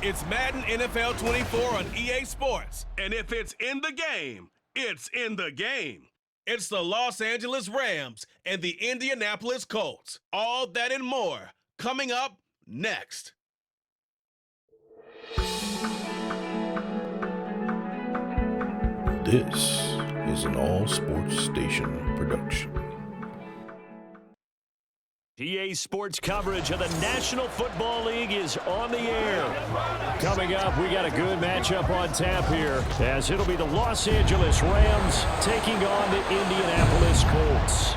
It's Madden NFL 24 on EA Sports. And if it's in the game, it's in the game. It's the Los Angeles Rams and the Indianapolis Colts. All that and more coming up next. This is an all-sports station production. EA Sports coverage of the National Football League is on the air. Coming up, we got a good matchup on tap here, as it'll be the Los Angeles Rams taking on the Indianapolis Colts.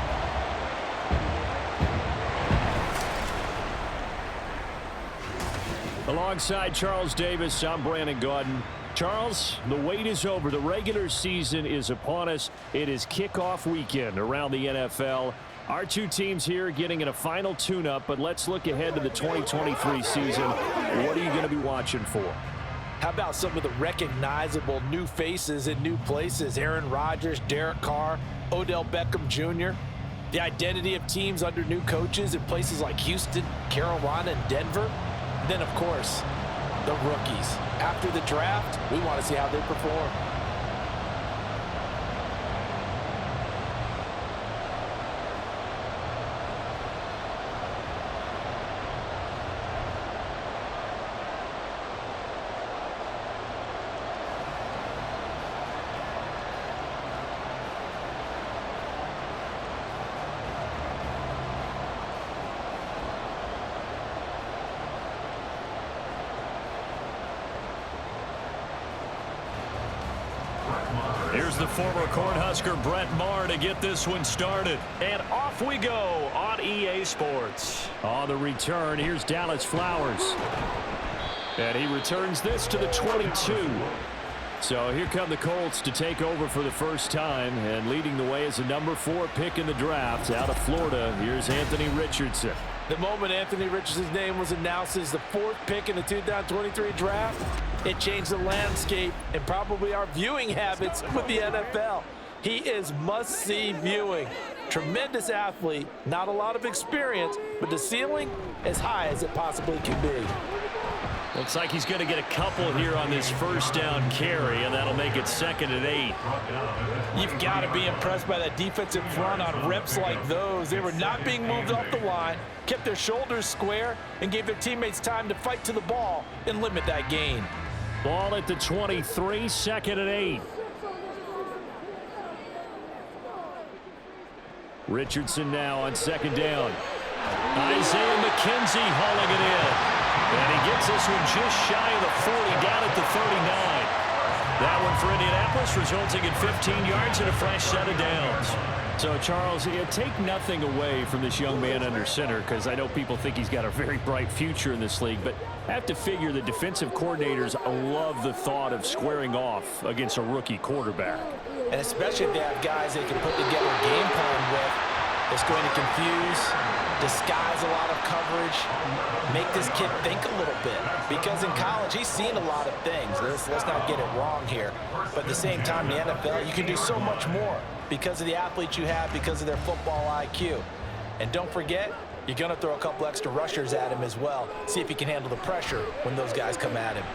Alongside Charles Davis, I'm Brandon Gaudin. Charles, the wait is over. The regular season is upon us. It is kickoff weekend around the NFL. Our two teams here getting in a final tune-up, but let's look ahead to the 2023 season. What are you going to be watching for? How about some of the recognizable new faces in new places? Aaron Rodgers, Derek Carr, Odell Beckham Jr. The identity of teams under new coaches in places like Houston, Carolina, and Denver. And then, of course, the rookies. After the draft, we want to see how they perform. Here's the former Cornhusker Brett Maher to get this one started. And off we go on EA Sports. On the return, here's Dallas Flowers. And he returns this to the 22. So here come the Colts to take over for the first time. And leading the way is the number 4 pick in the draft out of Florida. Here's Anthony Richardson. The moment Anthony Richardson's name was announced as the 4th pick in the 2023 draft, it changed the landscape and probably our viewing habits with the NFL. He is must-see viewing. Tremendous athlete, not a lot of experience, but the ceiling as high as it possibly can be. Looks like he's going to get a couple here on this first down carry, and that'll make it 2nd and 8. You've got to be impressed by that defensive front on reps like those. They were not being moved off the line, kept their shoulders square, and gave their teammates time to fight to the ball and limit that gain. Ball at the 23, 2nd and 8. Richardson now on 2nd down. Isaiah McKenzie hauling it in. And he gets this one just shy of the 40, down at the 39. That one for Indianapolis, resulting in 15 yards and a fresh set of downs. So, Charles, take nothing away from this young man under center, because I know people think he's got a very bright future in this league, but I have to figure the defensive coordinators love the thought of squaring off against a rookie quarterback. And especially if they have guys they can put together a game plan with, it's going to confuse, disguise a lot of coverage, make this kid think a little bit. Because in college, he's seen a lot of things. Let's not get it wrong here. But at the same time, in the NFL, you can do so much more because of the athletes you have, because of their football IQ. And don't forget, you're going to throw a couple extra rushers at him as well. See if he can handle the pressure when those guys come at him.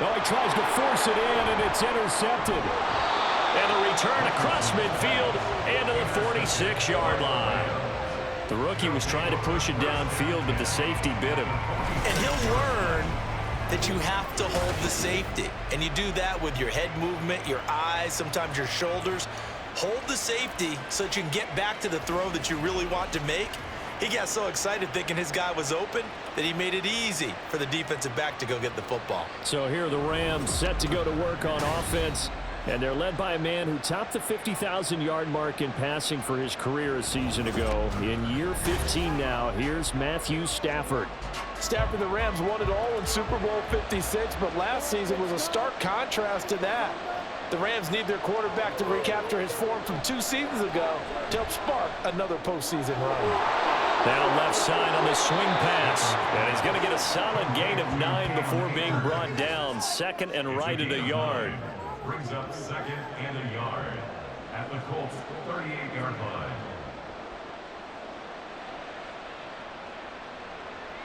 Oh, he tries to force it in, and it's intercepted. And a return across midfield and to the 46-yard line. The rookie was trying to push it downfield, but the safety bit him. And he'll learn that you have to hold the safety. And you do that with your head movement, your eyes, sometimes your shoulders. Hold the safety so that you can get back to the throw that you really want to make. He got so excited thinking his guy was open that he made it easy for the defensive back to go get the football. So here are the Rams set to go to work on offense. And they're led by a man who topped the 50,000-yard mark in passing for his career a season ago. In year 15 now, here's Matthew Stafford. Stafford, the Rams won it all in Super Bowl 56, but last season was a stark contrast to that. The Rams need their quarterback to recapture his form from 2 seasons ago to help spark another postseason run. Now left side on the swing pass. And he's going to get a solid gain of 9 before being brought down. 2nd and right at a yard. Brings up 2nd and a yard at the Colts 38-yard line.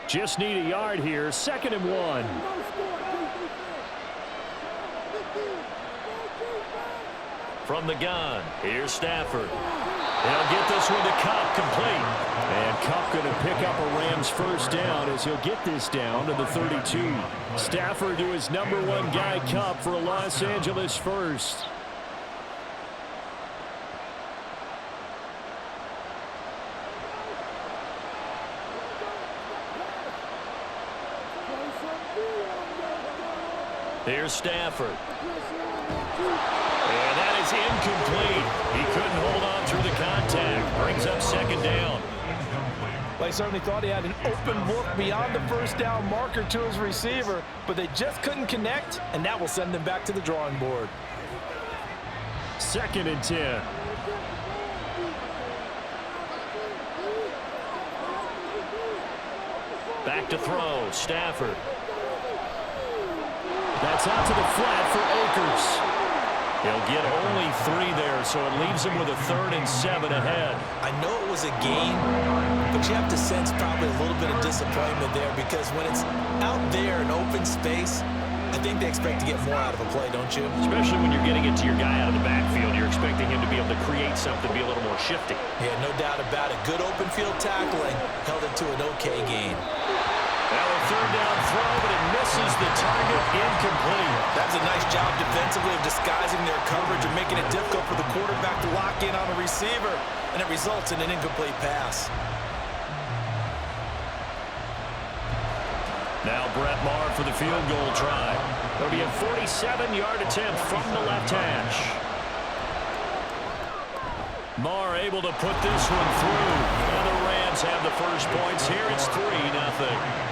Just need a yard here. 2nd and 1. From the gun, here's Stafford. He'll get this one to Cup, complete. And Cup going to pick up a Rams first down as he'll get this down to the 32. Stafford to his #1 guy, Cup, for a Los Angeles first. Here's Stafford. And that is incomplete. He couldn't hold on through the contact. Brings up 2nd down. Well, he certainly thought he had an open look beyond the first down marker to his receiver, but they just couldn't connect, and that will send them back to the drawing board. 2nd and 10. Back to throw, Stafford. That's out to the flat for Akers. He'll get only 3 there, so it leaves him with a 3rd and 7 ahead. I know it was a game, but you have to sense probably a little bit of disappointment there because when it's out there in open space, I think they expect to get more out of a play, don't you? Especially when you're getting it to your guy out of the backfield. You're expecting him to be able to create something, be a little more shifty. Yeah, no doubt about it. Good open field tackling held it to an okay gain. Now a 3rd down throw, but it misses the target, incomplete. That was a nice job defensively of disguising their coverage and making it difficult for the quarterback to lock in on the receiver, and it results in an incomplete pass. Now Brett Maher for the field goal try. It'll be a 47-yard attempt from the left hash. Maher able to put this one through. And the Rams have the first points here. It's 3-0.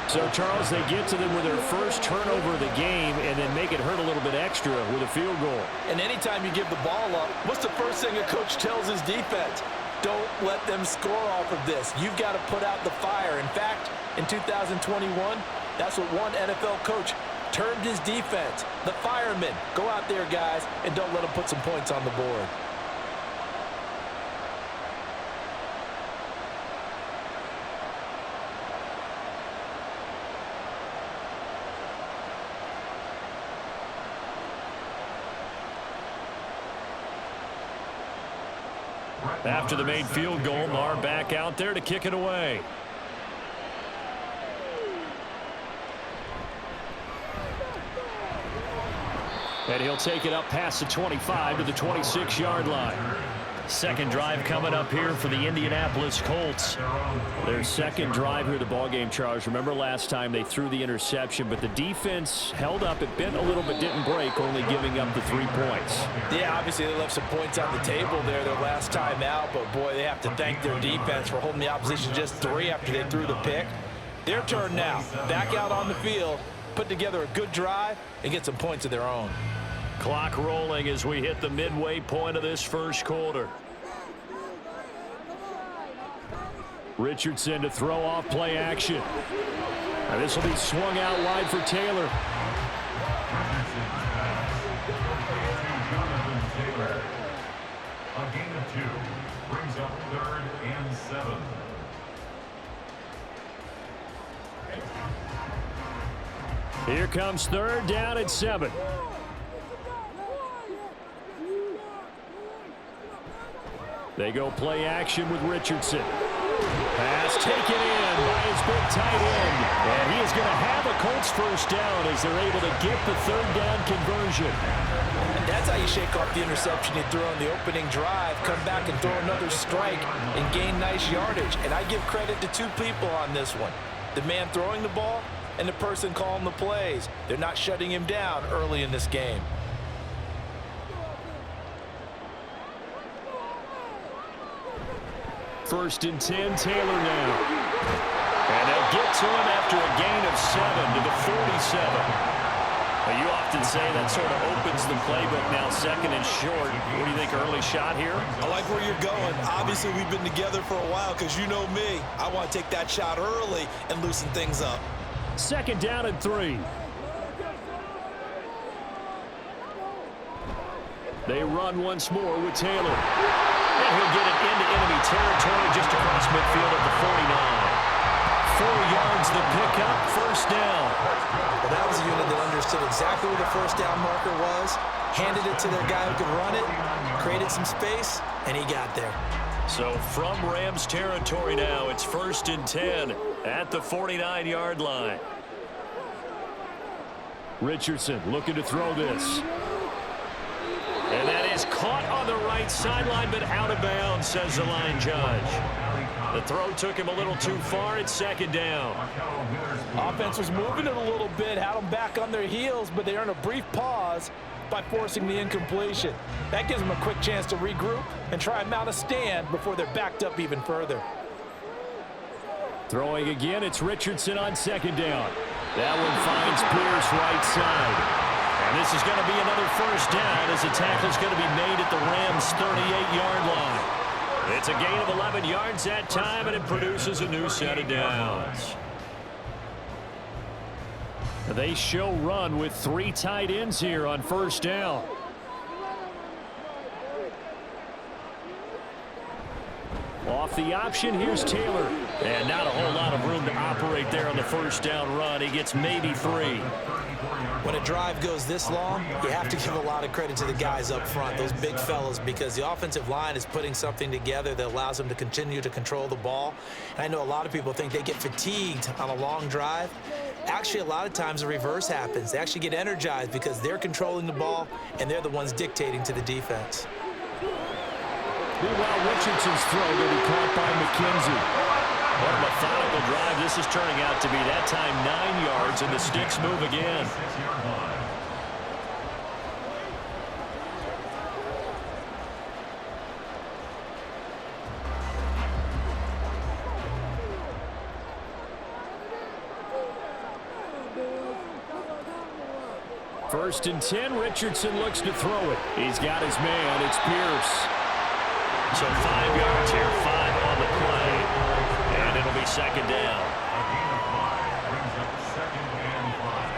So, Charles, they get to them with their first turnover of the game and then make it hurt a little bit extra with a field goal. And anytime you give the ball up, what's the first thing a coach tells his defense? Don't let them score off of this. You've got to put out the fire. In fact, in 2021, that's what one NFL coach termed his defense. The firemen. Go out there, guys, and don't let them put some points on the board. After the made field goal, Maher back out there to kick it away. And he'll take it up past the 25 to the 26-yard line. Second drive coming up here for the Indianapolis Colts. Their second drive here of the ballgame, Charles. Remember last time they threw the interception, but the defense held up. It bent a little bit, didn't break, only giving up the 3 points. Yeah, obviously they left some points on the table there their last time out, but boy, they have to thank their defense for holding the opposition just 3 after they threw the pick. Their turn now. Back out on the field, put together a good drive, and get some points of their own. Clock rolling as we hit the midway point of this first quarter. Richardson to throw off play action. Now this will be swung out wide for Taylor. A gain of 2 brings up 3rd and 7. Here comes 3rd down at 7. They go play action with Richardson. Pass taken in by his big tight end. And he is going to have a Colts first down as they're able to get the 3rd down conversion. And that's how you shake off the interception you threw on the opening drive, come back and throw another strike and gain nice yardage. And I give credit to 2 people on this one. The man throwing the ball and the person calling the plays. They're not shutting him down early in this game. First and 10, Taylor now. And they'll get to him after a gain of 7 to the 47. Well, you often say that sort of opens the playbook now, 2nd and short. What do you think, early shot here? I like where you're going. Obviously, we've been together for a while because you know me. I want to take that shot early and loosen things up. 2nd down and 3. They run once more with Taylor. And he'll get it into enemy territory just across midfield at the 49. 4 yards the pickup, first down. Well, that was a unit that understood exactly where the first down marker was, handed it to their guy who could run it, created some space, and he got there. So from Rams territory now, it's 1st and 10 at the 49-yard line. Richardson looking to throw this. And that is caught on the right sideline, but out of bounds, says the line judge. The throw took him a little too far. It's 2nd down. Offense was moving it a little bit, had them back on their heels, but they earned a brief pause by forcing the incompletion. That gives them a quick chance to regroup and try and mount a stand before they're backed up even further. Throwing again, it's Richardson on 2nd down. That one finds Pierce right side. And this is going to be another first down as the tackle is going to be made at the Rams' 38-yard line. It's a gain of 11 yards that time, and it produces a new set of downs. They show run with 3 tight ends here on first down. Off the option, here's Taylor. And not a whole lot of room to operate there on the first down run. He gets maybe 3. When a drive goes this long, you have to give a lot of credit to the guys up front, those big fellas, because the offensive line is putting something together that allows them to continue to control the ball. And I know a lot of people think they get fatigued on a long drive. Actually, a lot of times the reverse happens. They actually get energized because they're controlling the ball and they're the ones dictating to the defense. Meanwhile, Richardson's throw will be caught by McKenzie. What a methodical drive this is turning out to be. That time 9 yards, and the sticks move again. First and 10, Richardson looks to throw it. He's got his man, it's Pierce. So 5 yards here, 5 on the play. And it'll be 2nd down. A gain of 5 brings up 2nd and 5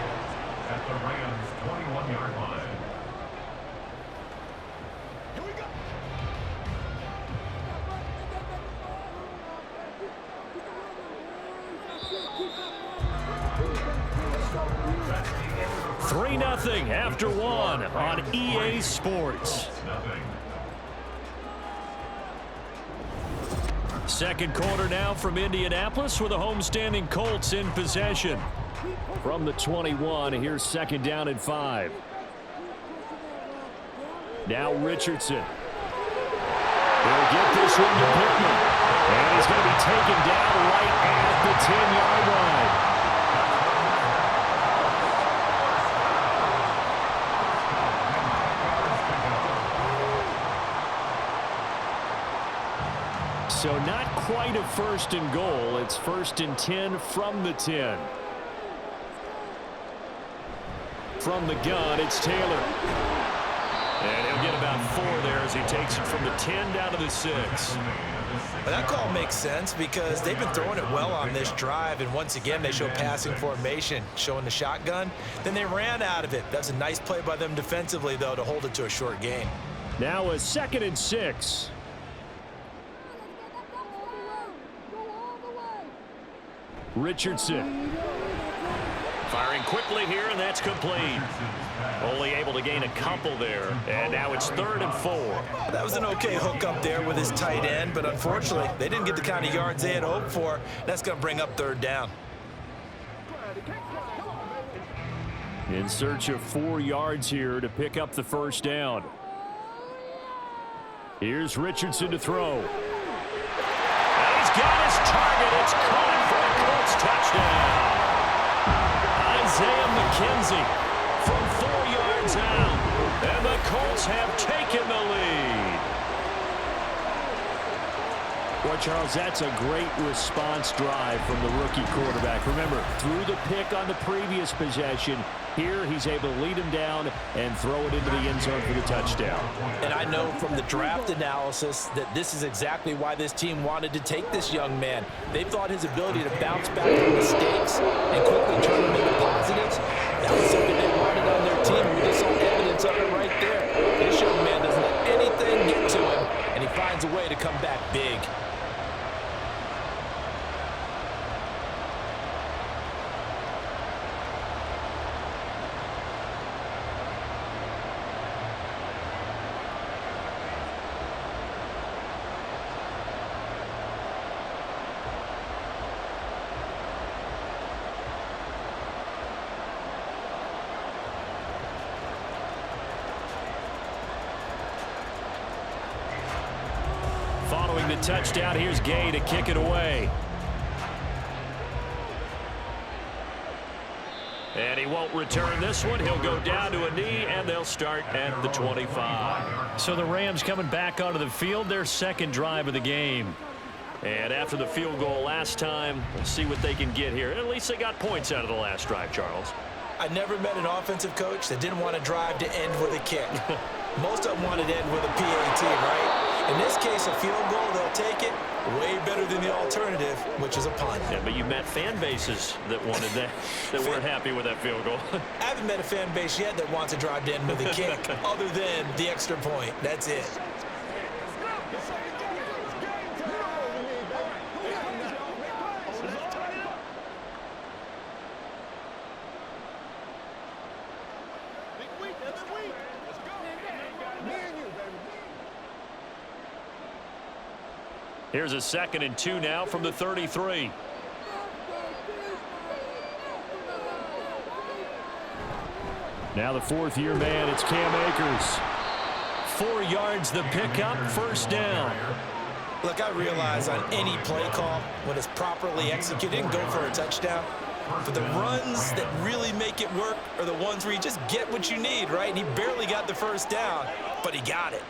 at the Rams' 21-yard line. Here we go. 3-0 after 1 on EA Sports. Second quarter now from Indianapolis with the homestanding Colts in possession. From the 21, here's 2nd down and 5. Now Richardson. He'll get this one to Pittman. And he's going to be taken down right at the 10-yard line. So not quite a 1st and goal. It's 1st and 10 from the 10. From the gun, it's Taylor. And he'll get about 4 there as he takes it from the 10 down to the 6. Well, that call makes sense because they've been throwing it well on this drive, and once again they show passing formation, showing the shotgun. Then they ran out of it. That's a nice play by them defensively, though, to hold it to a short gain. Now a 2nd and 6. Richardson. Firing quickly here, and that's complete. Only able to gain a couple there, and now it's 3rd and 4. That was an okay hook up there with his tight end, but unfortunately, they didn't get the kind of yards they had hoped for. That's going to bring up 3rd down. In search of 4 yards here to pick up the first down. Here's Richardson to throw. And he's got his target. It's caught for a Colts touchdown. Isaiah McKenzie from 4 yards out. And the Colts have taken the lead. Boy, Charles, that's a great response drive from the rookie quarterback. Remember, threw the pick on the previous possession. Here, he's able to lead him down and throw it into the end zone for the touchdown. And I know from the draft analysis that this is exactly why this team wanted to take this young man. They thought his ability to bounce back from mistakes and quickly turn them into positives, that was something they wanted on their team. We just saw evidence of it right there. This young man doesn't let anything get to him, and he finds a way to come back big. following the touchdown. Here's Gay to kick it away. And he won't return this one. He'll go down to a knee, and they'll start at the 25. So the Rams coming back onto the field, their second drive of the game. And after the field goal last time, we'll see what they can get here. At least they got points out of the last drive, Charles. I never met an offensive coach that didn't want to drive to end with a kick. Most of them wanted to end with a PAT, right? In this case, a field goal, they'll take it. Way better than the alternative, which is a punt. Yeah, but you met fan bases that wanted that, that weren't happy with that field goal. I haven't met a fan base yet that wants to drive to end with a kick, other than the extra point. That's it. Here's a 2nd and 2 now from the 33. Now the 4th-year man, it's Cam Akers. 4 yards the pickup, first down. Look, I realize on any play call, when it's properly executed, go for a touchdown. But the runs that really make it work are the ones where you just get what you need, right? And he barely got the first down, but he got it.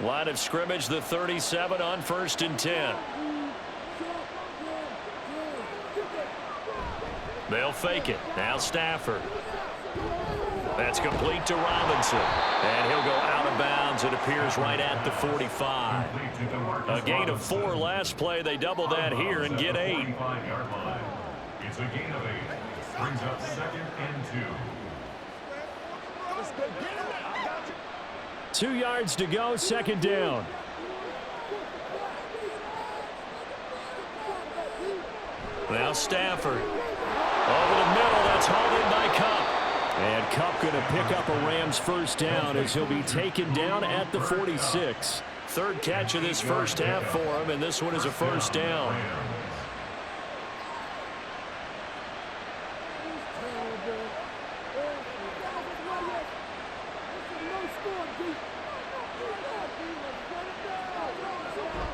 Line of scrimmage, the 37 on 1st and 10. They'll fake it. Now Stafford. That's complete to Robinson. And he'll go out of bounds. It appears right at the 45. A gain of 4 last play. They double that here and get 8. It's a gain of 8. Brings up 2nd and 2. 2 yards to go, 2nd down. Now Stafford. Over the middle, that's hauled in by Kupp. And Kupp going to pick up a Rams first down as he'll be taken down at the 46. 3rd catch of this first half for him, and this one is a first down.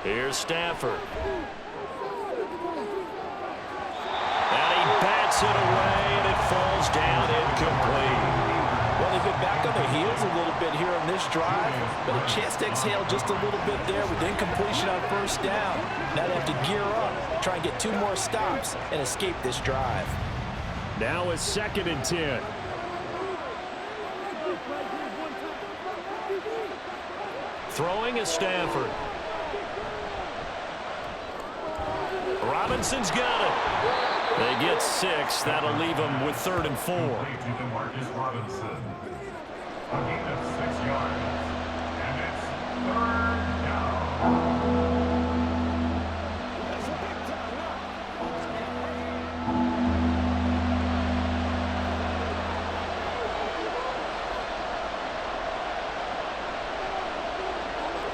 Here's Stafford. And he bats it away, and it falls down incomplete. Well, they've been back on their heels a little bit here on this drive, but a chance to exhale just a little bit there with incompletion on first down. Now they have to gear up, try and get 2 more stops, and escape this drive. Now it's 2nd and 10. Throwing is Stafford. Robinson's got it. They get 6. That'll leave them with 3rd and 4. Robinson. A gain of 6 yards. And it's 3rd down.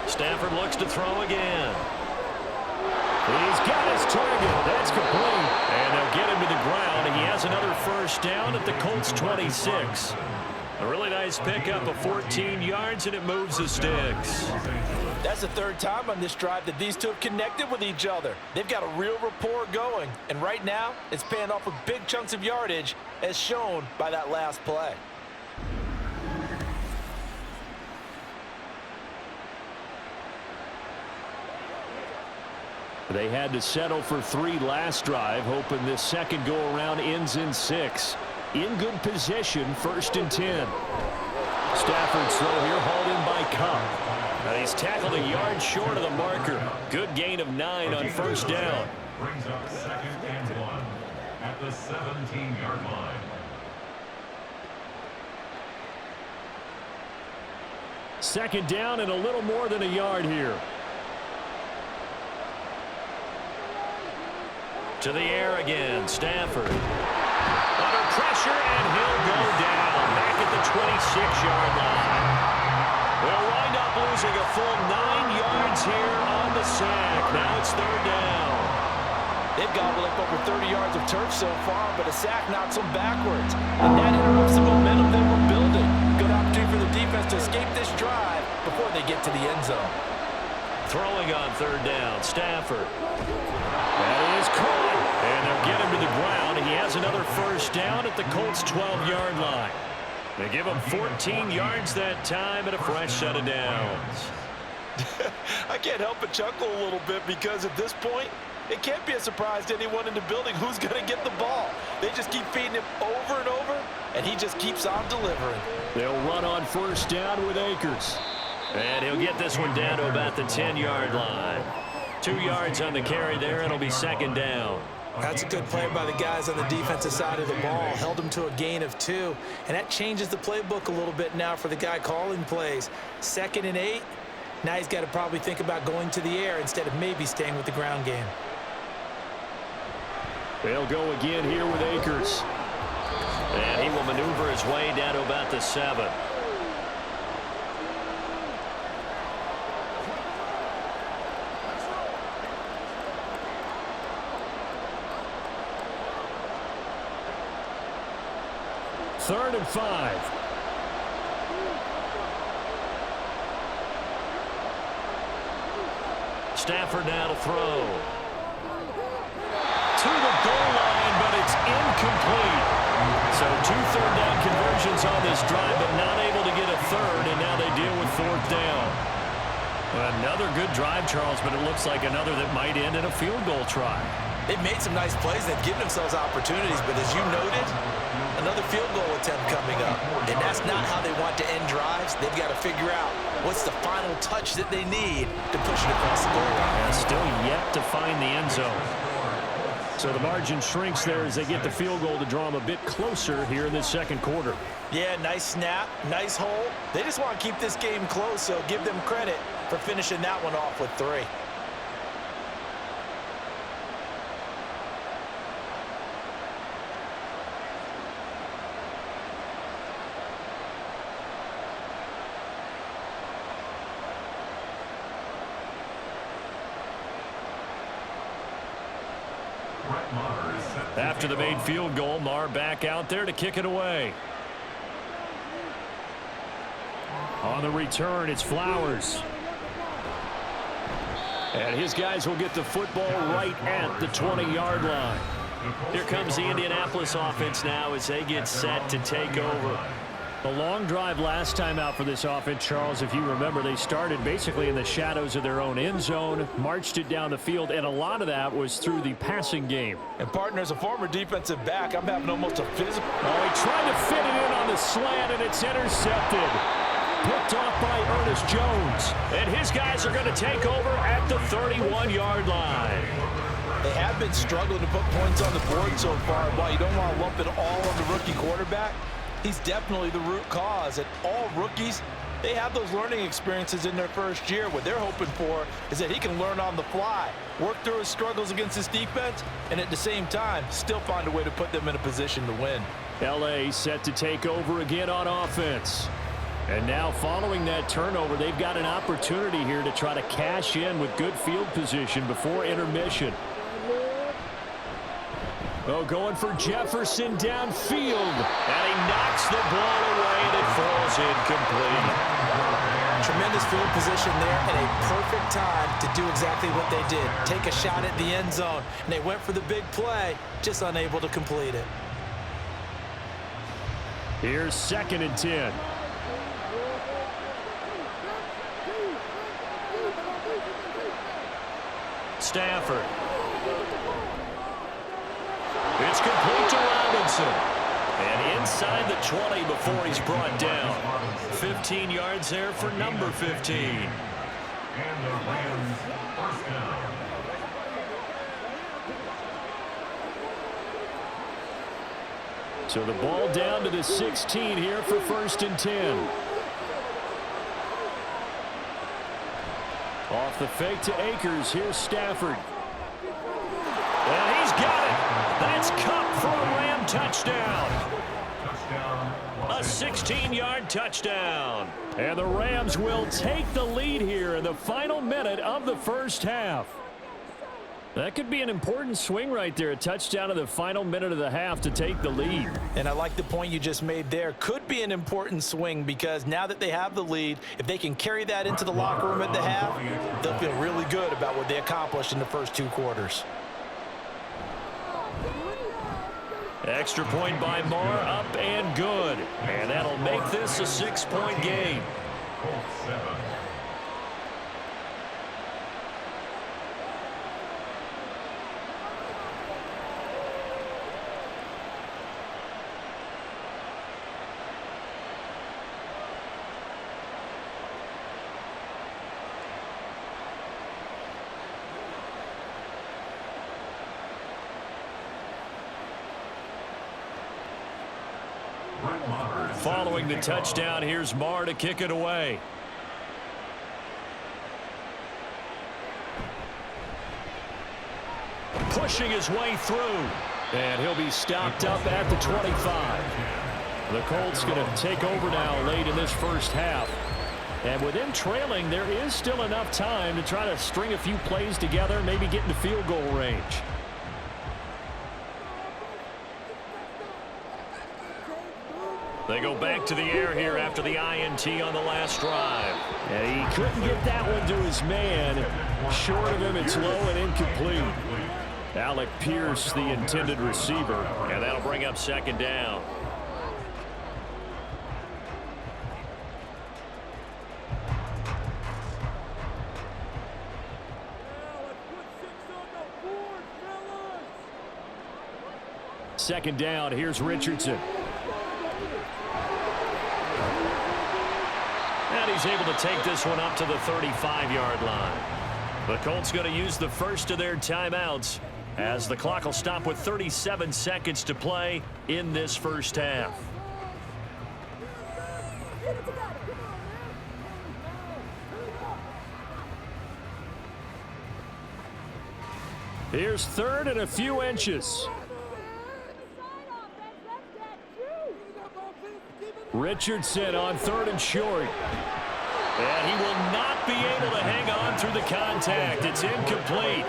Stafford looks to throw again. He's got his target. That's complete. And they'll get him to the ground. He has another first down at the Colts 26. A really nice pickup of 14 yards, and it moves the sticks. That's the 3rd time on this drive that these two have connected with each other. They've got a real rapport going. And right now, it's paying off with big chunks of yardage, as shown by that last play. They had to settle for 3 last drive, hoping this second go-around ends in 6. In good position, 1st and 10. Stafford's throw here hauled in by Kupp. And he's tackled a yard short of the marker. Good gain of 9 on first down. Brings up 2nd and 1 at the 17-yard line. Second down and a little more than a yard here. To the air again, Stafford. Under pressure, and he'll go down back at the 26-yard line. They'll wind up losing a full 9 yards here on the sack. Now it's 3rd down. They've gobbled up over 30 yards of turf so far, but a sack knocks them backwards. And that interrupts the momentum they were building. Good opportunity for the defense to escape this drive before they get to the end zone. Throwing on third down, Stafford. That is caught, and they'll get him to the ground. He has another first down at the Colts' 12-yard line. They give him 14 yards that time and a fresh set of downs. I can't help but chuckle a little bit because at this point, it can't be a surprise to anyone in the building who's going to get the ball. They just keep feeding him over and over, and he just keeps on delivering. They'll run on first down with Akers. And he'll get this one down to about the 10-yard line. 2 yards on the carry there. It'll be second down. That's a good play by the guys on the defensive side of the ball. Held him to a gain of 2. And that changes the playbook a little bit now for the guy calling plays. 2nd and 8. Now he's got to probably think about going to the air instead of maybe staying with the ground game. They'll go again here with Akers. And he will maneuver his way down to about the 7. Third and 5. Stafford now to throw. To the goal line, but it's incomplete. So 2 third down conversions on this drive, but not able to get a third, and now they deal with 4th down. Another good drive, Charles, but it looks like another that might end in a field goal try. They've made some nice plays. They've given themselves opportunities, but as you noted, another field goal attempt coming up. And that's not how they want to end drives. They've got to figure out what's the final touch that they need to push it across the goal line. And still yet to find the end zone. So the margin shrinks there as they get the field goal to draw them a bit closer here in this second quarter. Yeah, nice snap, nice hole. They just want to keep this game close, so give them credit for finishing that one off with 3. After the made field goal, Marr back out there to kick it away. On the return, it's Flowers. And his guys will get the football right at the 20-yard line. Here comes the Indianapolis offense now as they get set to take over. The long drive last time out for this offense, Charles, if you remember, they started basically in the shadows of their own end zone, marched it down the field, and a lot of that was through the passing game. And partner, as a former defensive back, I'm having almost a physical. Oh, he tried to fit it in on the slant, and it's intercepted. Picked off by Ernest Jones. And his guys are going to take over at the 31-yard line. They have been struggling to put points on the board so far. While you don't want to lump it all on the rookie quarterback, he's definitely the root cause. And all rookies, they have those learning experiences in their first year. What they're hoping for is that he can learn on the fly, work through his struggles against his defense, and at the same time, still find a way to put them in a position to win. L.A. set to take over again on offense. And now following that turnover, they've got an opportunity here to try to cash in with good field position before intermission. Oh, going for Jefferson downfield. And he knocks the ball away and it falls incomplete. Tremendous field position there and a perfect time to do exactly what they did. Take a shot at the end zone. And they went for the big play, just unable to complete it. Here's 2nd and 10. Stafford. It's complete to Robinson. And inside the 20 before he's brought down. 15 yards there for number 15. And the Rams first down. So the ball down to the 16 here for 1st and 10. Off the fake to Akers. Here's Stafford. And he's got it. That's Cup for a Ram touchdown. A 16-yard touchdown. And the Rams will take the lead here in the final minute of the first half. That could be an important swing right there. A touchdown in the final minute of the half to take the lead. And I like the point you just made there. Could be an important swing because now that they have the lead, if they can carry that into the locker room at the half, they'll feel really good about what they accomplished in the first 2 quarters. Extra point by Marr, up and good. And that'll make this a 6-point game. Colts 7. Following the touchdown, here's Marr to kick it away. Pushing his way through. And he'll be stopped up at the 25. The Colts going to take over now late in this first half. And with them trailing, there is still enough time to try to string a few plays together, maybe get into field goal range. They go back to the air here after the INT on the last drive. And he couldn't get that one to his man. Short of him, it's low and incomplete. Alec Pierce, the intended receiver, and that'll bring up second down. Second down, here's Richardson. And he's able to take this one up to the 35-yard line. The Colts going to use the first of their timeouts as the clock will stop with 37 seconds to play in this first half. Here's third and a few inches. Richardson on third and short. And he will not be able to hang on through the contact. It's incomplete.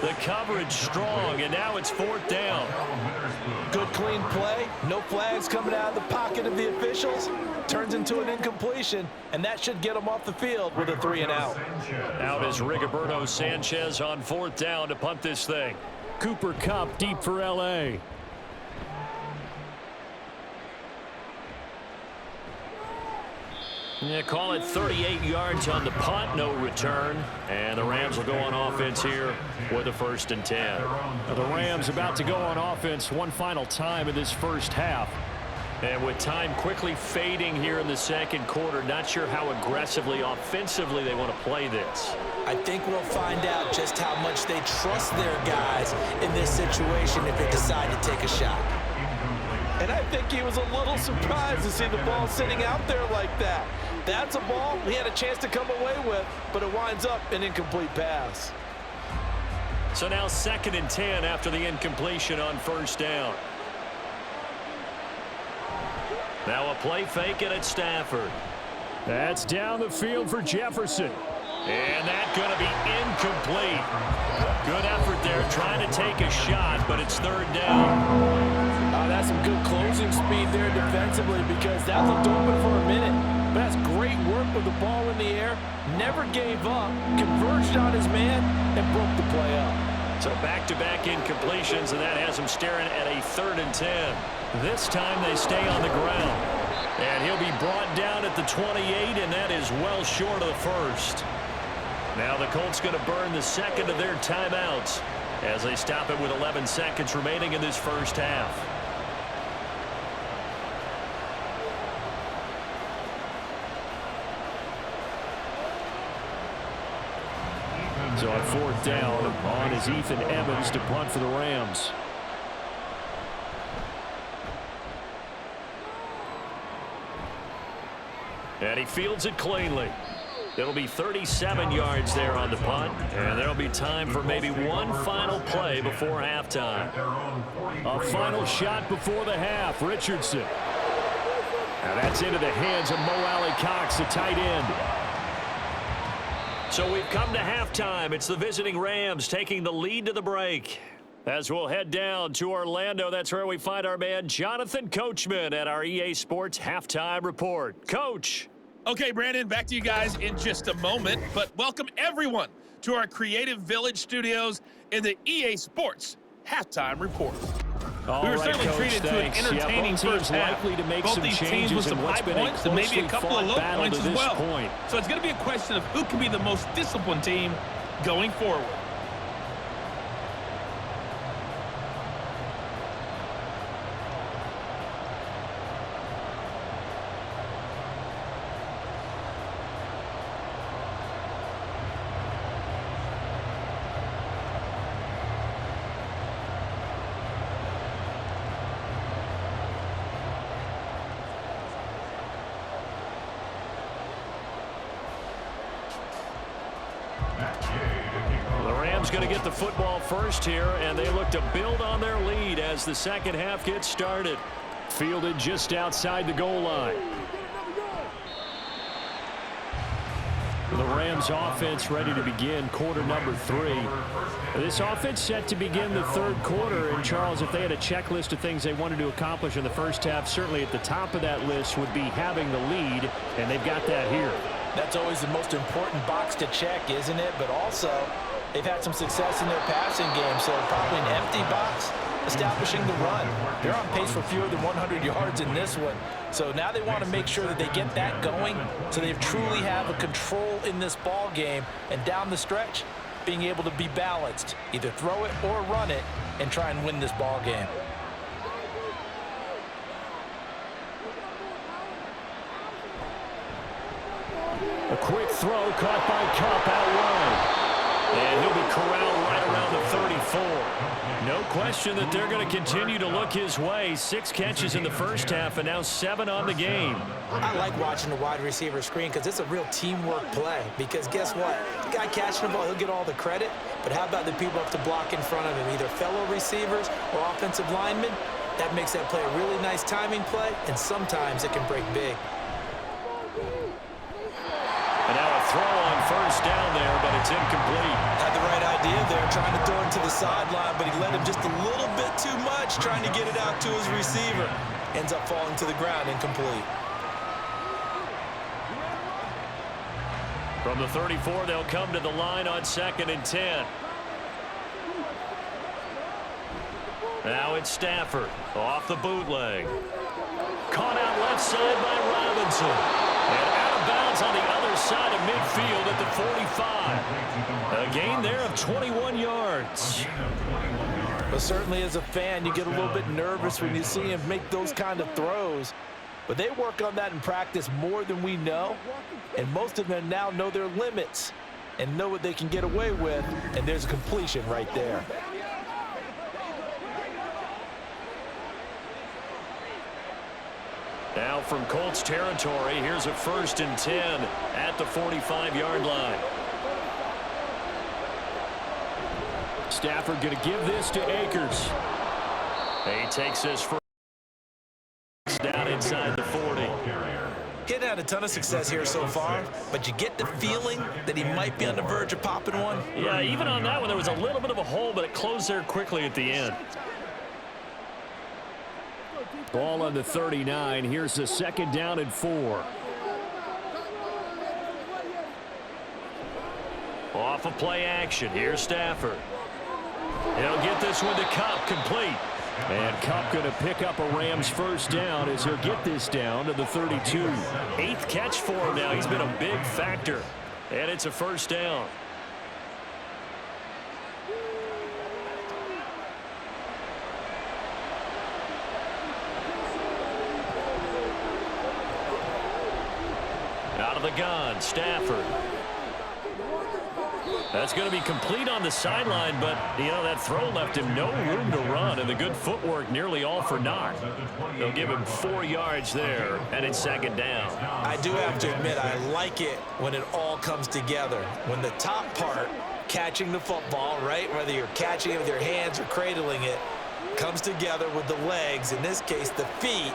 The coverage strong, and now it's fourth down. Good clean play. No flags coming out of the pocket of the officials. Turns into an incompletion, and that should get them off the field with a 3-and-out. Out is Rigoberto Sanchez on fourth down to punt this thing. Cooper Kupp deep for L.A. Yeah, call it 38 yards on the punt, no return. And the Rams will go on offense here with a 1st and 10. The Rams about to go on offense one final time in this first half. And with time quickly fading here in the second quarter, not sure how aggressively, offensively they want to play this. I think we'll find out just how much they trust their guys in this situation if they decide to take a shot. And I think he was a little surprised to see the ball sitting out there like that. That's a ball he had a chance to come away with, but it winds up an incomplete pass. So now 2nd and 10 after the incompletion on first down. Now a play fake, and it's Stafford. That's down the field for Jefferson. And that's going to be incomplete. Good effort there trying to take a shot, but it's 3rd down. That's some good closing speed there defensively because that looked open for a minute. But that's great work with the ball in the air. Never gave up, converged on his man, and broke the play up. So back-to-back incompletions, and that has him staring at a 3rd and 10. This time they stay on the ground. And he'll be brought down at the 28, and that is well short of the first. Now the Colts going to burn the second of their timeouts as they stop it with 11 seconds remaining in this first half. So on 4th down, on is Ethan Evans to punt for the Rams. And he fields it cleanly. It'll be 37 yards there on the punt, and there'll be time for maybe one final play before halftime. A final shot before the half, Richardson. Now that's into the hands of Mo Alley-Cox, the tight end. So we've come to halftime. It's the visiting Rams taking the lead to the break. As we'll head down to Orlando, that's where we find our man Jonathan Coachman at our EA Sports Halftime Report. Coach. Okay, Brandon, back to you guys in just a moment, but welcome everyone to our Creative Village studios in the EA Sports Halftime Report. We were certainly treated to an entertaining first half. Likely to make both some these teams changes with some high points and maybe a couple of low points as well. So it's going to be a question of who can be the most disciplined team going forward. The Rams going to get the football first here, and they look to build on their lead as the second half gets started. Fielded just outside the goal line. The Rams offense ready to begin quarter number 3. This offense set to begin the third quarter, and Charles, if they had a checklist of things they wanted to accomplish in the first half, certainly at the top of that list would be having the lead, and they've got that here. That's always the most important box to check, isn't it? But also, they've had some success in their passing game, so probably an empty box establishing the run. They're on pace for fewer than 100 yards in this one. So now they want to make sure that they get that going so they truly have a control in this ball game, and down the stretch, being able to be balanced. Either throw it or run it and try and win this ball game. A quick throw caught by Kupp out wide. And he'll be corralled right around the 34. No question that they're going to continue to look his way. 6 catches in the first half and now 7 on the game. I like watching the wide receiver screen because it's a real teamwork play. Because guess what? The guy catching the ball, he'll get all the credit. But how about the people up to block in front of him, either fellow receivers or offensive linemen? That makes that play a really nice timing play, and sometimes it can break big. And now a throw on first down there, but it's incomplete. Had the right idea there, trying to throw it to the sideline, but he let him just a little bit too much, trying to get it out to his receiver. Ends up falling to the ground, incomplete. From the 34, they'll come to the line on 2nd and 10. Now it's Stafford off the bootleg. Caught out left side by Robinson. And out of bounds on the other side of midfield at the 45. A gain there of 21 yards. But certainly as a fan, you get a little bit nervous when you see him make those kind of throws. But they work on that in practice more than we know. And most of them now know their limits and know what they can get away with. And there's a completion right there. Now from Colts territory, here's a 1st and 10 at the 45-yard line. Stafford going to give this to Akers. He takes this for down inside the 40. He hadn't had a ton of success here so far, but you get the feeling that he might be on the verge of popping one. Yeah, even on that one, there was a little bit of a hole, but it closed there quickly at the end. Ball on the 39. Here's the 2nd down and 4. Off of play action. Here's Stafford. He'll get this one to Kupp, complete. And Kupp going to pick up a Rams first down as he'll get this down to the 32. 8th catch for him now. He's been a big factor. And it's a first down. Out of the gun, Stafford. That's going to be complete on the sideline, but, you know, that throw left him no room to run, and the good footwork nearly all for naught. They'll give him 4 yards there, and it's 2nd down. I do have to admit, I like it when it all comes together. When the top part, catching the football, right, whether you're catching it with your hands or cradling it, comes together with the legs, in this case the feet,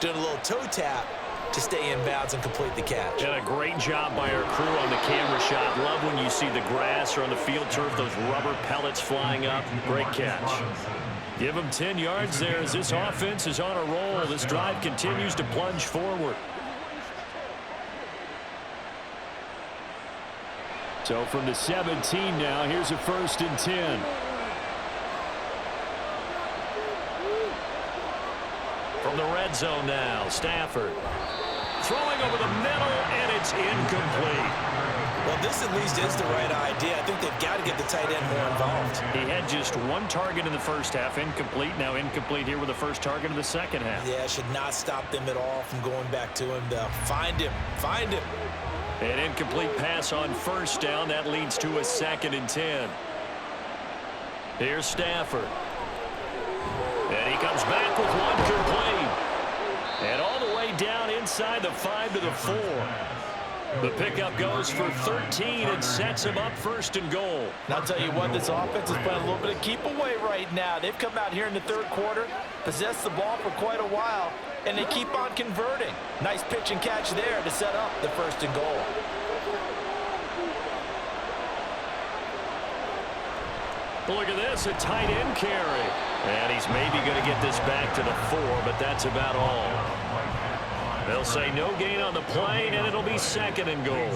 doing a little toe tap. to stay in bounds and complete the catch. And a great job by our crew on the camera shot. Love when you see the grass or on the field turf, those rubber pellets flying up. Great catch. Give them 10 yards there as this offense is on a roll. This drive continues to plunge forward. So from the 17 now, here's a 1st and 10. From the red zone now, Stafford. Throwing over the middle, and it's incomplete. Well, this at least is the right idea. I think they've got to get the tight end more involved. He had just one target in the first half, incomplete. Now incomplete here with the first target of the second half. Yeah, should not stop them at all from going back to him. They'll find him. Find him. An incomplete pass on 1st down. That leads to a 2nd and 10. Here's Stafford. And he comes back with one complete. And all the way down inside the 5 to the 4. The pickup goes for 13 and sets him up 1st and goal. And I'll tell you what, this offense is playing a little bit of keep away right now. They've come out here in the 3rd quarter, possessed the ball for quite a while, and they keep on converting. Nice pitch and catch there to set up the 1st and goal. Look at this, a tight end carry. And he's maybe going to get this back to the 4, but that's about all. They'll say no gain on the play, and it'll be 2nd and goal.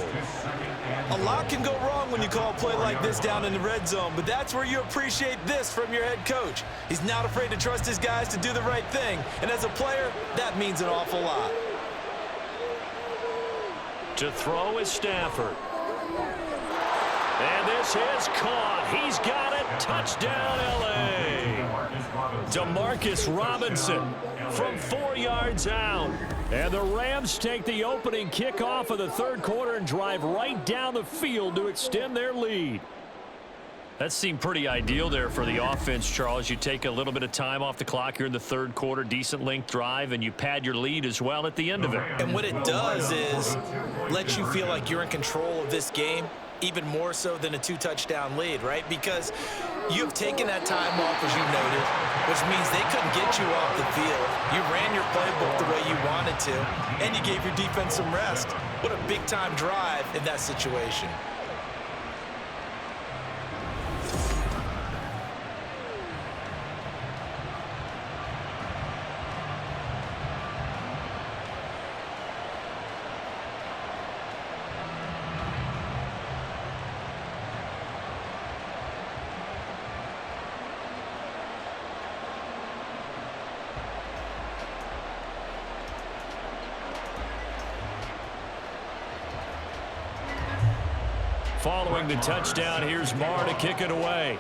A lot can go wrong when you call a play like this down in the red zone, but that's where you appreciate this from your head coach. He's not afraid to trust his guys to do the right thing, and as a player, that means an awful lot. To throw is Stafford. And this is caught. He's got it. Touchdown, L.A. Demarcus Robinson from 4 yards out. And the Rams take the opening kickoff of the 3rd quarter and drive right down the field to extend their lead. That seemed pretty ideal there for the offense, Charles. You take a little bit of time off the clock here in the 3rd quarter, decent length drive, and you pad your lead as well at the end of it. And what it does is let you feel like you're in control of this game, even more so than a 2-touchdown lead, right? Because you have taken that time off, as you noted, which means they couldn't get you off the field. You ran your playbook the way you wanted to, and you gave your defense some rest. What a big-time drive in that situation. Following the touchdown, here's Marr to kick it away.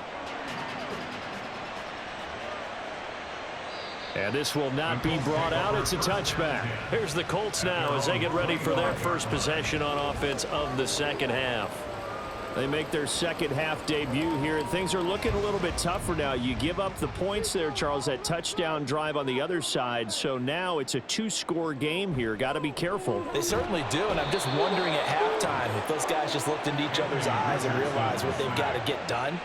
And this will not be brought out. It's a touchback. Here's the Colts now as they get ready for their first possession on offense of the 2nd half. They make their 2nd half debut here, and things are looking a little bit tougher now. You give up the points there, Charles, that touchdown drive on the other side. So now it's a 2-score game here. Got to be careful. They certainly do, and I'm just wondering at halftime if those guys just looked into each other's eyes and realized what they've got to get done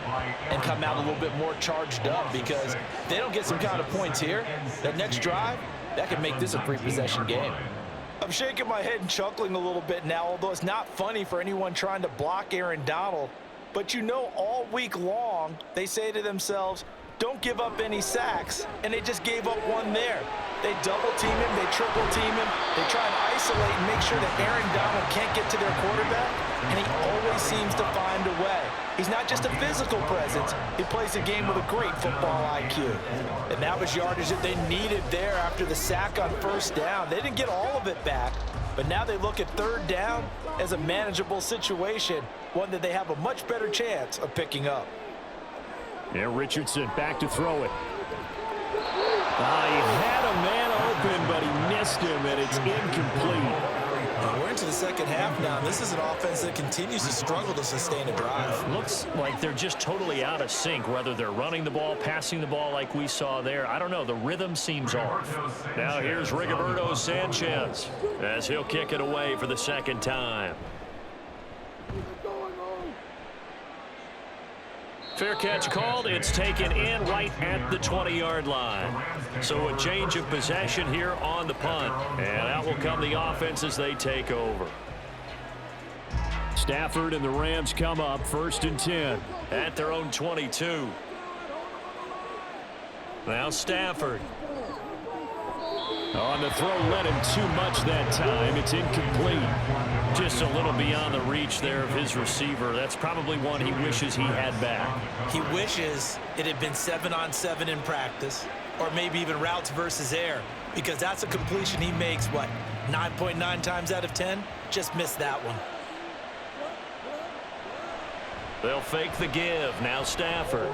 and come out a little bit more charged up, because if they don't get some kind of points here, that next drive, that could make this a 3-possession game. I'm shaking my head and chuckling a little bit now, although it's not funny for anyone trying to block Aaron Donald. But you know, all week long, they say to themselves, don't give up any sacks, and they just gave up one there. They double-team him, they triple-team him, they try and isolate and make sure that Aaron Donald can't get to their quarterback, and he always seems to find a way. He's not just a physical presence, he plays a game with a great football IQ. And that was yardage that they needed there after the sack on 1st down. They didn't get all of it back, but now they look at 3rd down as a manageable situation, one that they have a much better chance of picking up. Yeah, Richardson back to throw it. He had a man open, but he missed him, and it's incomplete. And we're into the 2nd half now. This is an offense that continues to struggle to sustain a drive. Looks like they're just totally out of sync, whether they're running the ball, passing the ball like we saw there. I don't know. The rhythm seems off. Now here's Rigoberto Sanchez as he'll kick it away for the 2nd time. Fair catch called. It's taken in right at the 20-yard line. So a change of possession here on the punt. And out will come the offense as they take over. Stafford and the Rams come up 1st and 10 at their own 22. Now Stafford. On the throw, led him too much that time. It's incomplete. Just a little beyond the reach there of his receiver. That's probably one he wishes he had back. He wishes it had been 7-on-7 in practice, or maybe even routes versus air, because that's a completion he makes, 9.9 times out of 10? Just missed that one. They'll fake the give. Now Stafford.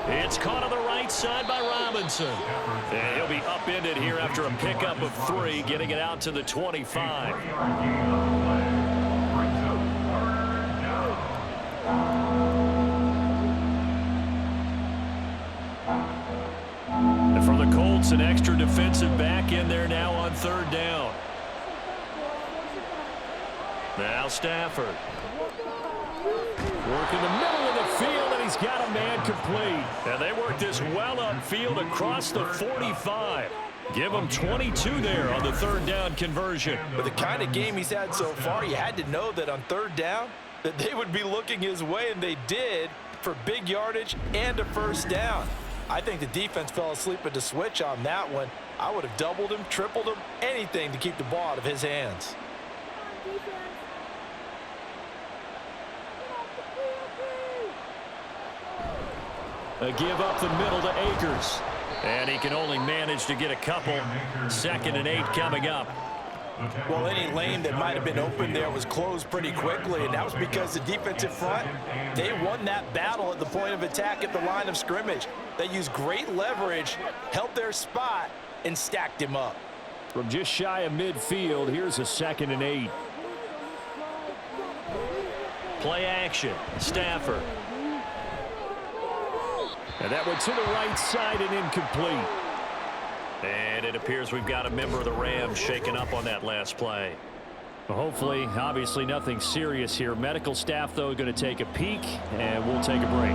It's caught on the right side by Robinson. And he'll be upended here after a pickup of 3, getting it out to the 25. And for the Colts, an extra defensive back in there now on 3rd down. Now Stafford. Work in the middle of the field, and he's got a man complete. And they work this well upfield across the 45. Give him 22 there on the 3rd down conversion. With the kind of game he's had so far, you had to know that on 3rd down that they would be looking his way, and they did, for big yardage and a 1st down. I think the defense fell asleep at the switch on that one. I would have doubled him, tripled him, anything to keep the ball out of his hands. A give up the middle to Akers. And he can only manage to get a couple. 2nd and 8 coming up. Well, any lane that might have been open there was closed pretty quickly, and that was because the defensive front, they won that battle at the point of attack at the line of scrimmage. They used great leverage, held their spot, and stacked him up. From just shy of midfield, here's a 2nd and 8. Play action. Stafford. And that one to the right side and incomplete. And it appears we've got a member of the Rams shaken up on that last play. Well, hopefully, obviously nothing serious here. Medical staff, though, going to take a peek, and we'll take a break.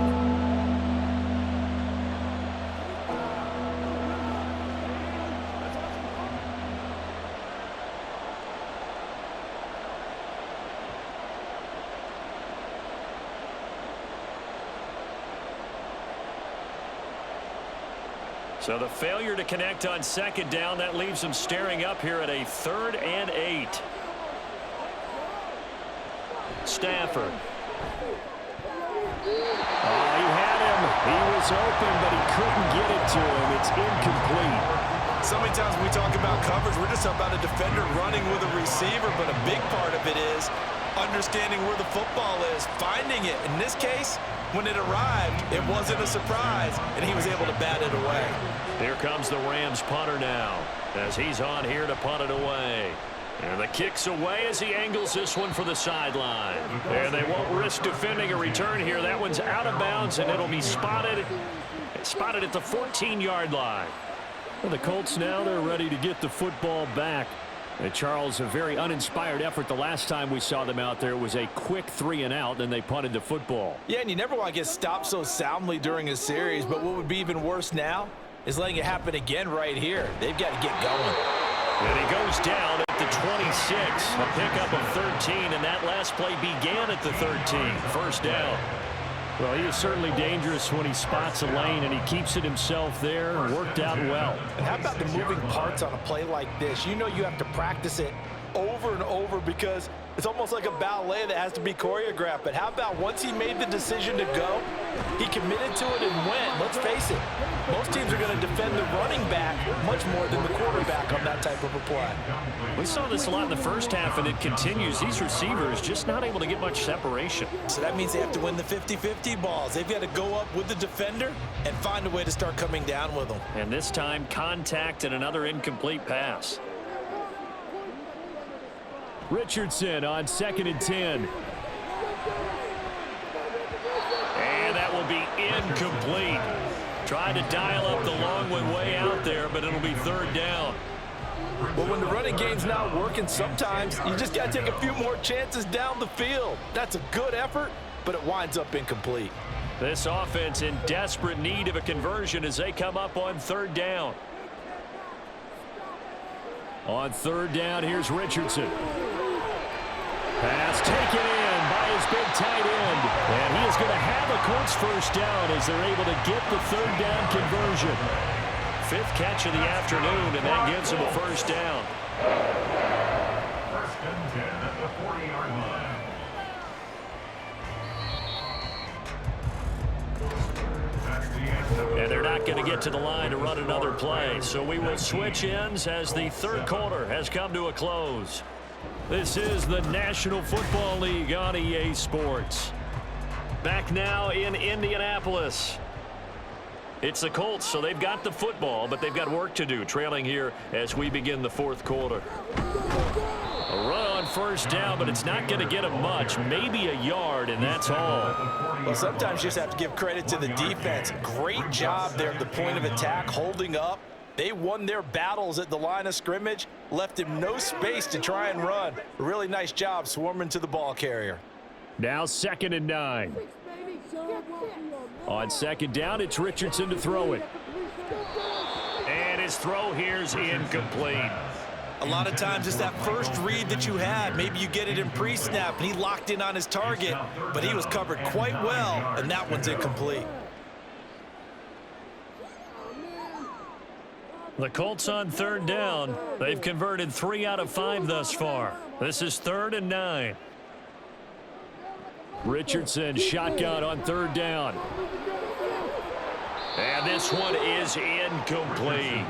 So the failure to connect on 2nd down, that leaves them staring up here at a 3rd and 8. Stafford. Oh, he had him. He was open, but he couldn't get it to him. It's incomplete. So many times when we talk about coverage, we're just about a defender running with a receiver, but a big part of it is understanding where the football is, finding it. In this case, when it arrived, it wasn't a surprise, and he was able to bat it away. Here comes the Rams punter now, as he's on here to punt it away. And the kick's away as he angles this one for the sideline. And they won't risk defending a return here. That one's out of bounds, and it'll be spotted at the 14-yard line. Well, the Colts now, they're ready to get the football back. And Charles, a very uninspired effort. The last time we saw them out there was a quick 3-and-out, then they punted the football. Yeah, and you never want to get stopped so soundly during a series, but what would be even worse now is letting it happen again right here. They've got to get going. And he goes down at the 26. A pickup of 13, and that last play began at the 13. 1st down. Well, he is certainly dangerous when he spots a lane, and he keeps it himself there. Worked out well. And how about the moving parts on a play like this? You know you have to practice it over and over because it's almost like a ballet that has to be choreographed. But how about once he made the decision to go, he committed to it and went. Let's face it, most teams are going to defend the running back much more than the quarterback on that type of a play. We saw this a lot in the first half, and it continues. These receivers just not able to get much separation. So that means they have to win the 50-50 balls. They've got to go up with the defender and find a way to start coming down with them. And this time, contact and another incomplete pass. Richardson on 2nd and 10. And that will be incomplete. Tried to dial up the long one way out there, but it'll be 3rd down. But when the running game's not working, sometimes you just got to take a few more chances down the field. That's a good effort, but it winds up incomplete. This offense in desperate need of a conversion as they come up on third down. On third down, here's Richardson. Pass taken in by his big tight end. And he is going to have a Colts first down as they're able to get the third down conversion. Fifth catch of the afternoon, and that gives him a first down. First and 10 at the 40-yard line. And they're not going to get to the line to run another play. So we will switch ends as the third quarter has come to a close. This is the National Football League on EA Sports. Back now in Indianapolis. It's the Colts, so they've got the football, but they've got work to do, trailing here as we begin the fourth quarter. A run on first down, but it's not going to get them much, maybe a yard, and that's all. Well, sometimes you just have to give credit to the defense. Great job there at the point of attack, holding up. They won their battles at the line of scrimmage, left him no space to try and run. A really nice job swarming to the ball carrier. Now 2nd and 9. On second down, it's Richardson to throw it. And his throw here's incomplete. A lot of times it's that first read that you had. Maybe you get it in pre-snap, and he locked in on his target, but he was covered quite well, and that one's incomplete. The Colts on third down. They've converted 3 out of 5 thus far. This is 3rd and 9. Richardson shotgun on third down. And this one is incomplete.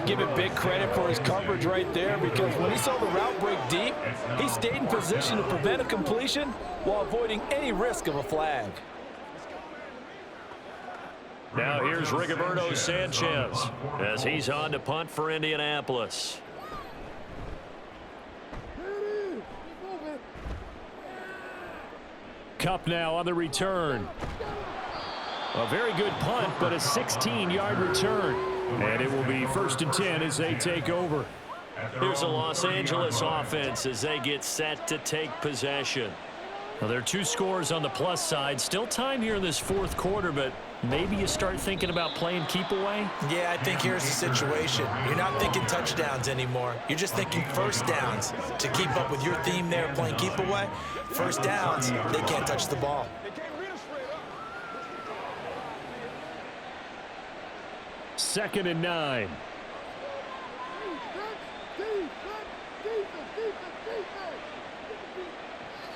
Give it big credit for his coverage right there, because when he saw the route break deep, he stayed in position to prevent a completion while avoiding any risk of a flag. Now here's Rigoberto Sanchez as he's on to punt for Indianapolis. Kupp now on the return. A very good punt, but a 16-yard return. And it will be 1st and 10 as they take over. Here's a Los Angeles offense as they get set to take possession. Well, there are 2 scores on the plus side. Still time here in this fourth quarter, but maybe you start thinking about playing keep away? Yeah, I think here's the situation. You're not thinking touchdowns anymore. You're just thinking first downs. To keep up with your theme there, playing keep away, first downs, they can't touch the ball. Second and 9.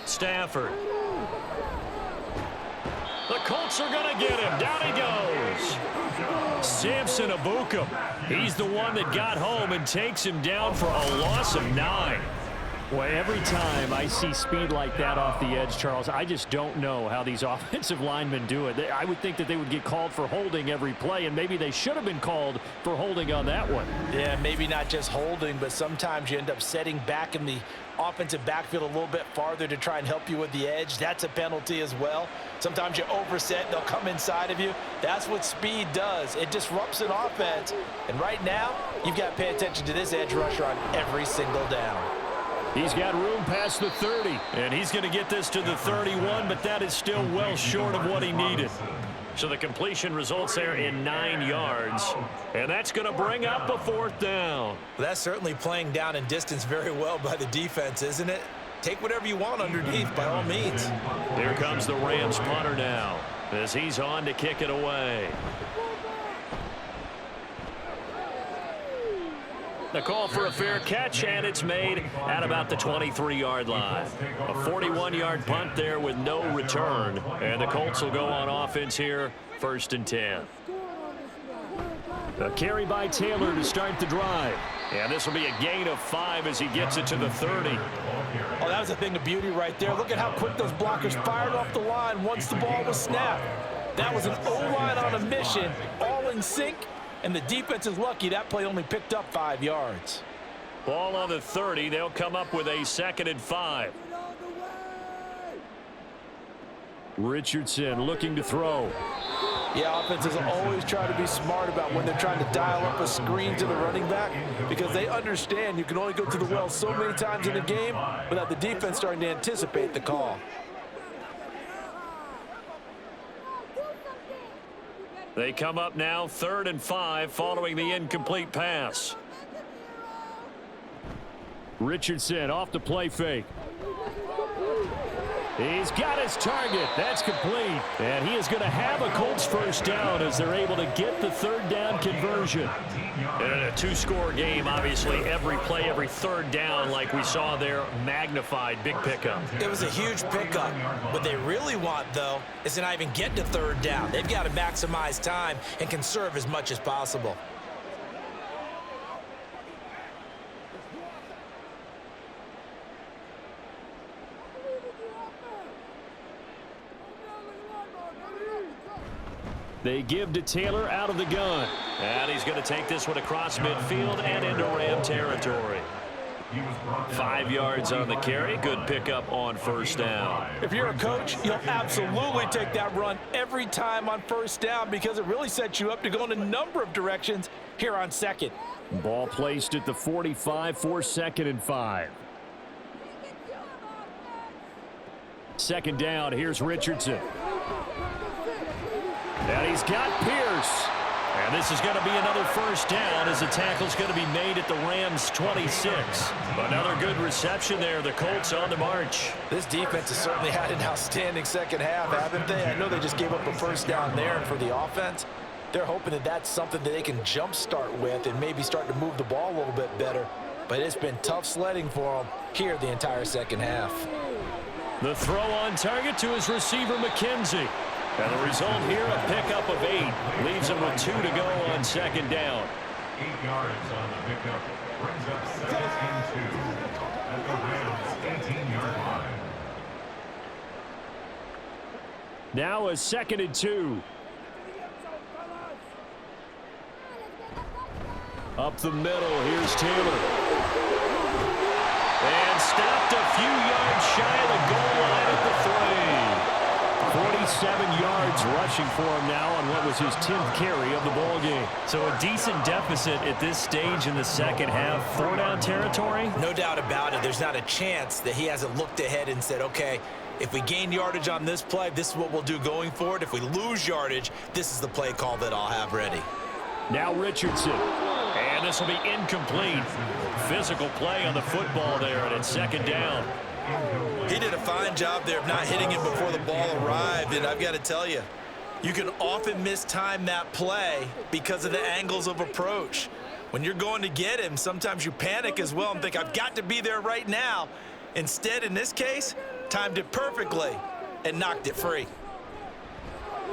Stafford. The Colts are going to get him. Down he goes. Samson Ebukam. He's the one that got home and takes him down for a loss of 9. Well, every time I see speed like that off the edge, Charles, I just don't know how these offensive linemen do it. I would think that they would get called for holding every play, and maybe they should have been called for holding on that one. Yeah, maybe not just holding, but sometimes you end up setting back in the offensive backfield a little bit farther to try and help you with the edge. That's a penalty as well. Sometimes you overset, they'll come inside of you. That's what speed does. It disrupts an offense. And right now, you've got to pay attention to this edge rusher on every single down. He's got room past the 30, and he's going to get this to the 31, but that is still well short of what he needed. So the completion results there in 9 yards, and that's going to bring up a 4th down. Well, that's certainly playing down in distance very well by the defense, isn't it? Take whatever you want underneath, by all means. Here comes the Rams punter now as he's on to kick it away. The call for a fair catch, and it's made at about the 23-yard line. A 41-yard punt there with no return, and the Colts will go on offense here, 1st and 10. A carry by Taylor to start the drive. And this will be a gain of 5 as he gets it to the 30. Oh, that was a thing of beauty right there. Look at how quick those blockers fired off the line once the ball was snapped. That was an O-line on a mission, all in sync. And the defense is lucky that play only picked up 5 yards. Ball on the 30. They'll come up with a 2nd and 5. Richardson looking to throw. Yeah, offenses always try to be smart about when they're trying to dial up a screen to the running back, because they understand you can only go to the well so many times in a game without the defense starting to anticipate the call. They come up now 3rd and 5 following the incomplete pass. Richardson off the play fake. He's got his target. That's complete. And he is going to have a Colts first down as they're able to get the 3rd down conversion. And in a 2-score game, obviously, every play, every 3rd down, like we saw there, magnified. Big pickup. It was a huge pickup. What they really want, though, is to not even get to 3rd down. They've got to maximize time and conserve as much as possible. They give to Taylor out of the gun. And he's going to take this one across midfield and into Ram territory. 5 yards on the carry. Good pickup on first down. If you're a coach, you'll absolutely take that run every time on first down because it really sets you up to go in a number of directions here on second. Ball placed at the 45 for 2nd and 5. 2nd down. Here's Richardson. And he's got Pierce. And this is going to be another first down as the tackle's going to be made at the Rams' 26. Another good reception there. The Colts on the march. This defense has certainly had an outstanding second half, haven't they? I know they just gave up a first down there, and for the offense, they're hoping that that's something that they can jumpstart with and maybe start to move the ball a little bit better. But it's been tough sledding for them here the entire second half. The throw on target to his receiver, McKenzie. And the result here, a pickup of 8. Leaves him with 2 to go on 2nd down. 8 yards on the pickup. Brings up 2nd and 2 at the Rams' 18-yard line. Now a 2nd and 2. Up the middle, here's Taylor. And stopped a few yards shy of the goal line at the 3. 47 yards rushing for him now on what was his 10th carry of the ball game. So a decent deficit at this stage in the second half. 4 down territory? No doubt about it. There's not a chance that he hasn't looked ahead and said, okay, if we gain yardage on this play, this is what we'll do going forward. If we lose yardage, this is the play call that I'll have ready. Now Richardson. And this will be incomplete. Physical play on the football there, and it's 2nd down. He did a fine job there of not hitting him before the ball arrived, and I've got to tell you, you can often mistime that play because of the angles of approach. When you're going to get him, sometimes you panic as well and think, I've got to be there right now. Instead, in this case, timed it perfectly and knocked it free.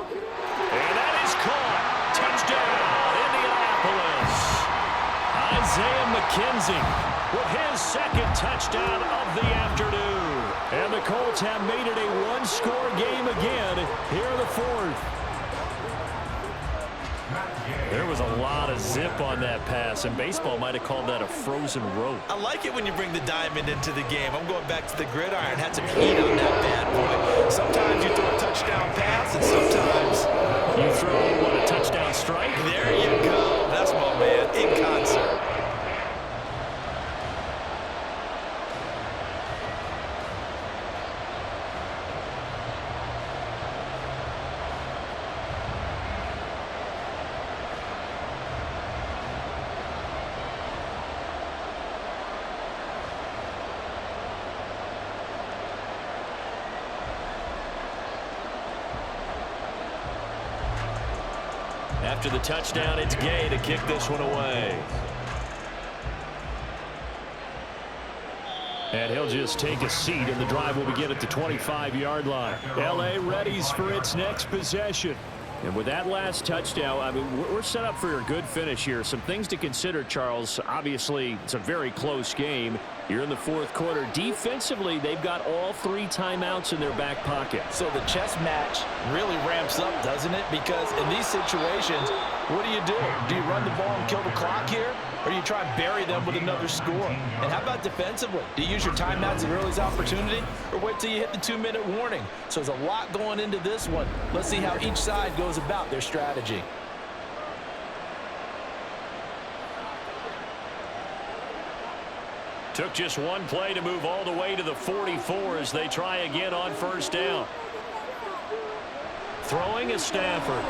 And that is caught. Touchdown, Indianapolis. Isaiah McKenzie with his 2nd touchdown of the afternoon. And the Colts have made it a 1-score game again here in the 4th. There was a lot of zip on that pass, and baseball might have called that a frozen rope. I like it when you bring the diamond into the game. I'm going back to the gridiron. Had some heat on that bad boy. Sometimes you throw a touchdown pass, and sometimes you throw, what, a touchdown strike? There you go. That's my man, in concert. After the touchdown, it's Gay to kick this one away. And he'll just take a seat, and the drive will begin at the 25-yard line. L.A. readies for its next possession. And with that last touchdown, I mean, we're set up for a good finish here. Some things to consider, Charles. Obviously, it's a very close game. You're in the 4th quarter. Defensively, they've got all 3 timeouts in their back pocket. So the chess match really ramps up, doesn't it? Because in these situations, what do? Do you run the ball and kill the clock here? Or do you try and bury them with another score? And how about defensively? Do you use your timeouts at earliest opportunity? Or wait till you hit the 2-minute warning? So there's a lot going into this one. Let's see how each side goes about their strategy. Took just one play to move all the way to the 44 as they try again on first down. Throwing is Stafford.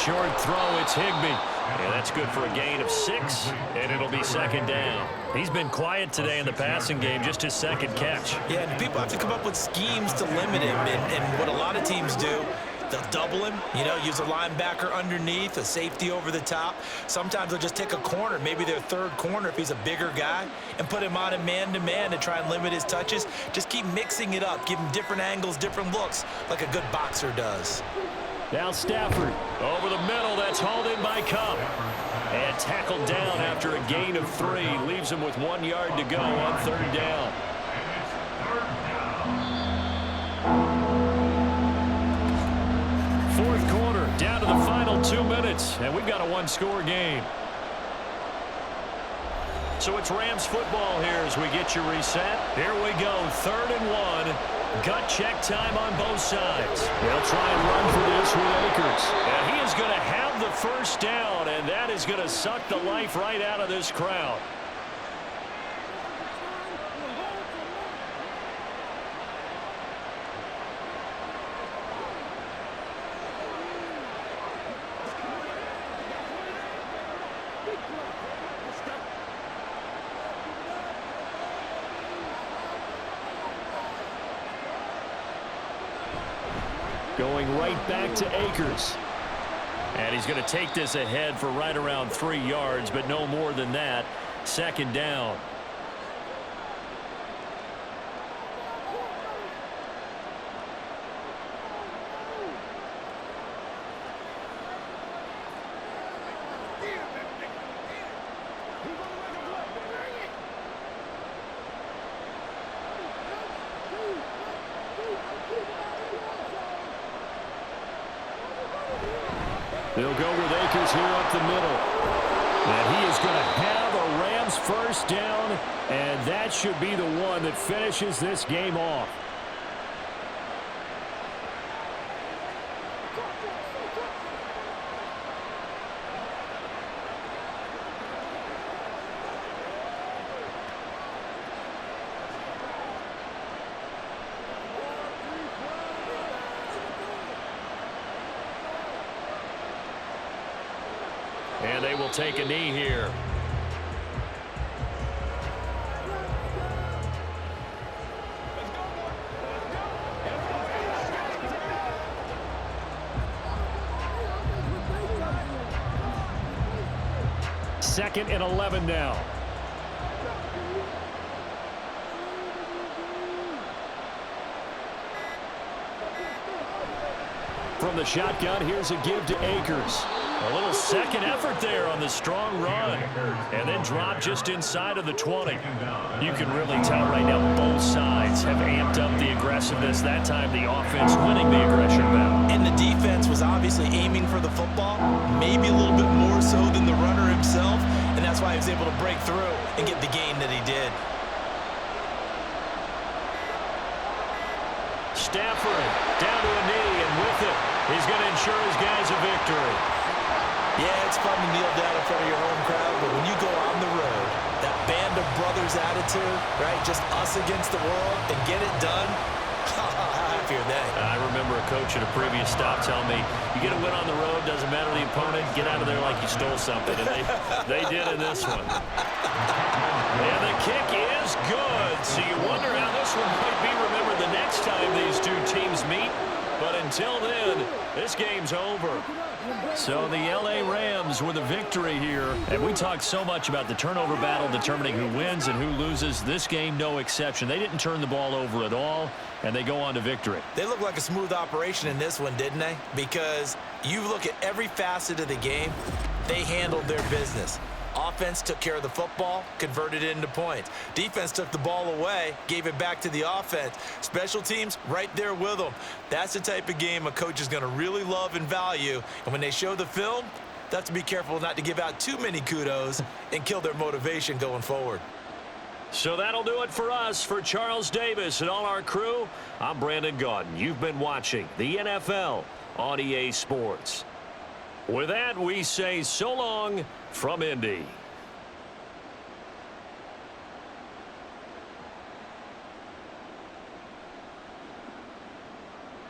Short throw, it's Higbee. And that's good for a gain of 6, and it'll be second down. He's been quiet today in the passing game, just his second catch. Yeah, and people have to come up with schemes to limit him, and what a lot of teams do, they'll double him, use a linebacker underneath, a safety over the top. Sometimes they'll just take a corner, maybe their third corner if he's a bigger guy, and put him on a man-to-man to try and limit his touches. Just keep mixing it up, give him different angles, different looks, like a good boxer does. Now Stafford over the middle. That's hauled in by Cup. And tackled down after a gain of 3. Leaves him with 1 yard to go on third down. Fourth quarter, down to the final 2 minutes. And we've got a one-score game. So it's Rams football here as we get you reset. Here we go, 3rd and 1. Gut check time on both sides. They'll try and run for this with Akers. And he is going to have the first down, and that is going to suck the life right out of this crowd. Going right back to Akers. And he's going to take this ahead for right around 3 yards, but no more than that. Second down. They'll go with Akers here up the middle. And he is going to have a Rams first down, and that should be the one that finishes this game off. And they will take a knee here. Second and 11 now. From the shotgun, here's a give to Akers. A little second effort there on the strong run. And then drop just inside of the 20. You can really tell right now both sides have amped up the aggressiveness. That time the offense winning the aggression battle. And the defense was obviously aiming for the football, maybe a little bit more so than the runner himself. And that's why he was able to break through and get the gain that he did. Stafford down to a knee, and with it, he's going to ensure his guys a victory. Yeah, it's fun to kneel down in front of your home crowd, but when you go on the road, that band of brothers attitude, right, just us against the world, and get it done, how happy are they? I remember a coach at a previous stop telling me, you get a win on the road, doesn't matter the opponent, get out of there like you stole something, and they did in this one. And the kick is good, so you wonder how this one might be remembered the next time these two teams meet. But until then, this game's over. So the L.A. Rams with a victory here. And we talked so much about the turnover battle determining who wins and who loses. This game, no exception. They didn't turn the ball over at all, and they go on to victory. They look like a smooth operation in this one, didn't they? Because you look at every facet of the game, they handled their business. Offense took care of the football, converted it into points. Defense took the ball away, gave it back to the offense. Special teams, right there with them. That's the type of game a coach is going to really love and value. And when they show the film, they have to be careful not to give out too many kudos and kill their motivation going forward. So that'll do it for us. For Charles Davis and all our crew, I'm Brandon Gaudin. You've been watching the NFL on EA Sports. With that, we say so long from Indy.